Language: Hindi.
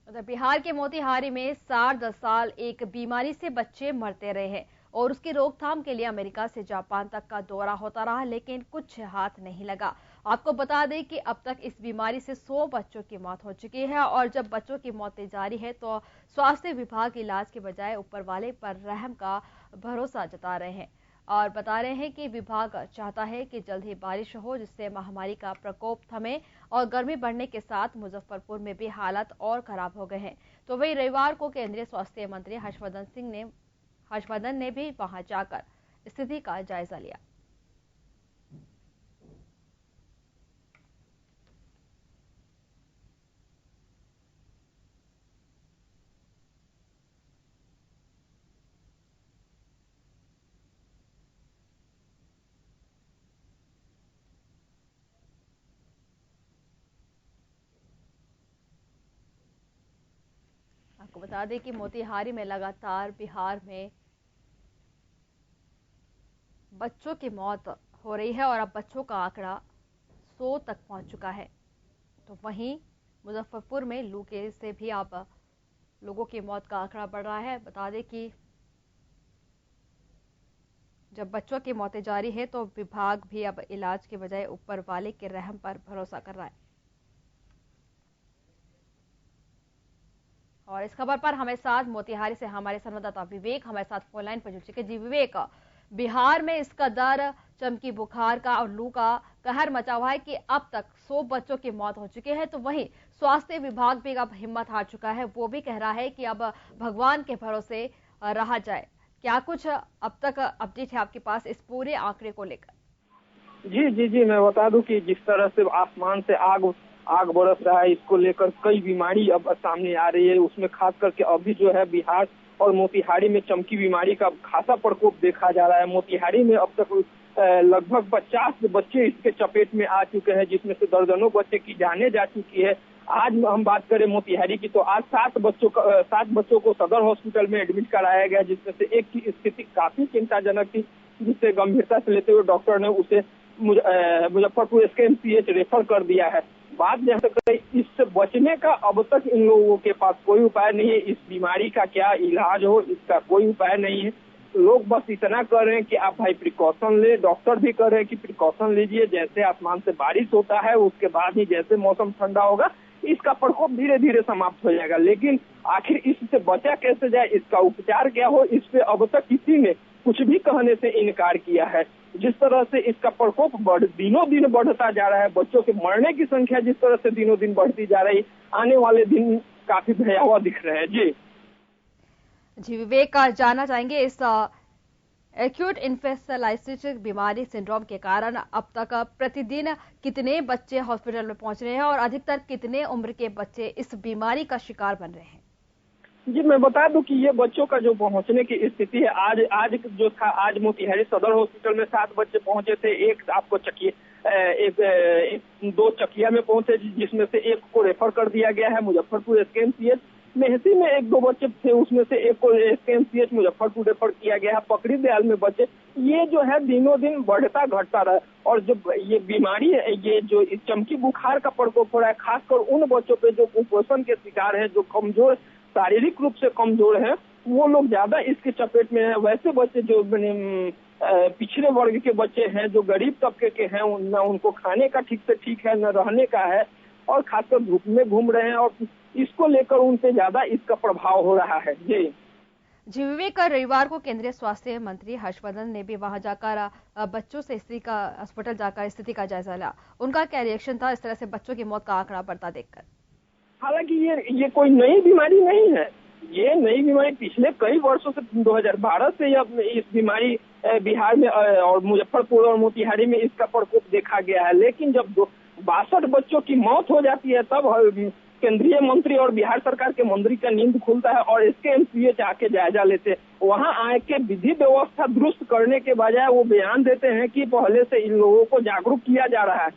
उधर बिहार के मोतिहारी में 10 साल एक बीमारी से बच्चे मरते रहे हैं और उसकी रोकथाम के लिए अमेरिका से जापान तक का दौरा होता रहा, लेकिन कुछ हाथ नहीं लगा। आपको बता दें कि अब तक इस बीमारी से 100 बच्चों की मौत हो चुकी है और जब बच्चों की मौतें जारी है तो स्वास्थ्य विभाग इलाज के बजाय ऊपर वाले पर रहम का भरोसा जता रहे हैं और बता रहे हैं कि विभाग चाहता है कि जल्द ही बारिश हो, जिससे महामारी का प्रकोप थमे। और गर्मी बढ़ने के साथ मुजफ्फरपुर में भी हालात और खराब हो गए हैं। तो वही रविवार को केंद्रीय स्वास्थ्य मंत्री हर्षवर्धन ने भी वहां जाकर स्थिति का जायजा लिया। आपको बता दें कि मोतिहारी में लगातार बिहार में बच्चों की मौत हो रही है और अब बच्चों का आंकड़ा 100 तक पहुंच चुका है। तो वहीं मुजफ्फरपुर में लू के से भी अब लोगों की मौत का आंकड़ा बढ़ रहा है। बता दें कि जब बच्चों की मौतें जारी है तो विभाग भी अब इलाज के बजाय ऊपर वाले के रहम पर भरोसा कर रहा है। और इस खबर पर हमारे साथ मोतिहारी से हमारे संवाददाता विवेक हमारे साथ फोन लाइन पर जुड़ चुके। जी विवेक, बिहार में इस कदर चमकी बुखार का और लू का कहर मचा हुआ है कि अब तक 100 बच्चों की मौत हो चुकी है, तो वहीं स्वास्थ्य विभाग भी अब हिम्मत हार चुका है। वो भी कह रहा है कि अब भगवान के भरोसे रहा जाए। क्या कुछ अब तक अपडेट है आपके पास इस पूरे आंकड़े को लेकर? जी जी जी, मैं बता दूं कि जिस तरह से आसमान से आग आग बरस रहा है, इसको लेकर कई बीमारी अब सामने आ रही है। उसमें खास करके अभी जो है बिहार और मोतिहारी में चमकी बीमारी का खासा प्रकोप देखा जा रहा है। मोतिहारी में अब तक लगभग 50 बच्चे इसके चपेट में आ चुके हैं, जिसमें से दर्जनों बच्चे की जाने जा चुकी है। आज हम बात करें मोतिहारी की तो आज 7 बच्चों को सदर हॉस्पिटल में एडमिट कराया गया, जिसमें से एक की स्थिति काफी चिंताजनक थी, जिसे गंभीरता से लेते हुए डॉक्टर ने उसे मुजफ्फरपुर SKMCH रेफर कर दिया है। बात जैसे करें इससे बचने का, अब तक इन लोगों के पास कोई उपाय नहीं है। इस बीमारी का क्या इलाज हो, इसका कोई उपाय नहीं है। लोग बस इतना कर रहे हैं कि आप भाई प्रिकॉशन ले, डॉक्टर भी कर रहे हैं कि प्रिकॉशन लीजिए। जैसे आसमान से बारिश होता है उसके बाद ही जैसे मौसम ठंडा होगा इसका प्रकोप धीरे धीरे समाप्त हो जाएगा। लेकिन आखिर इससे बचा कैसे जाए, इसका उपचार क्या हो, इस पे अब तक किसी ने कुछ भी कहने से इनकार किया है। जिस तरह से इसका प्रकोप दिनों दिन बढ़ता जा रहा है, बच्चों के मरने की संख्या जिस तरह से दिनों दिन बढ़ती जा रही, आने वाले दिन काफी भयावह दिख रहे हैं। जी विवेक, जानना चाहेंगे इस एक्यूट इन्फेक्शलाइटिस बीमारी सिंड्रोम के कारण अब तक प्रतिदिन कितने बच्चे हॉस्पिटल में पहुंच रहे हैं और अधिकतर कितने उम्र के बच्चे इस बीमारी का शिकार बन रहे हैं? जी, मैं बता दूं कि ये बच्चों का जो पहुंचने की स्थिति है, आज जो था, आज मोतिहारी सदर हॉस्पिटल में 7 बच्चे पहुंचे थे। एक आपको दो चकिया में पहुंचे, जिसमें से एक को रेफर कर दिया गया है मुजफ्फरपुर SKMCH। मेहसी में 1-2 बच्चे थे, उसमें से एक को SKMCH मुजफ्फरपुर रेफर किया गया है। पकड़ी दयाल में बच्चे, ये जो है दिनों दिन बढ़ता घटता रहा। और जब ये बीमारी है, ये जो चमकी बुखार का प्रकोप हो रहा है, खासकर उन बच्चों पे जो कुपोषण के शिकार है, जो कमजोर, शारीरिक रूप से कमजोर है, वो लोग ज्यादा इसके चपेट में है। वैसे बच्चे जो पिछड़े वर्ग के बच्चे हैं, जो गरीब तबके के हैं, न उनको खाने का ठीक से ठीक है, न रहने का है, और खासकर धूप में घूम रहे हैं, और इसको लेकर उन पे ज्यादा इसका प्रभाव हो रहा है। जी विवेक, रविवार को केंद्रीय स्वास्थ्य मंत्री हर्षवर्धन ने भी वहां जाकर बच्चों से अस्पताल जाकर स्थिति का जायजा लिया। उनका क्या रिएक्शन था इस तरह से बच्चों की मौत का आंकड़ा बढ़ता देखकर? हालांकि ये कोई नई बीमारी नहीं है। ये नई बीमारी पिछले कई वर्षों से 2012 से इस बीमारी बिहार में और मुजफ्फरपुर और मोतिहारी में इसका प्रकोप देखा गया है। लेकिन जब 62 बच्चों की मौत हो जाती है, तब केंद्रीय मंत्री और बिहार सरकार के मंत्री का नींद खुलता है और SKMCH आके जायजा लेते हैं। वहां आके विधि व्यवस्था दुरुस्त करने के बजाय वो बयान देते हैं कि पहले से इन लोगों को जागरूक किया जा रहा है।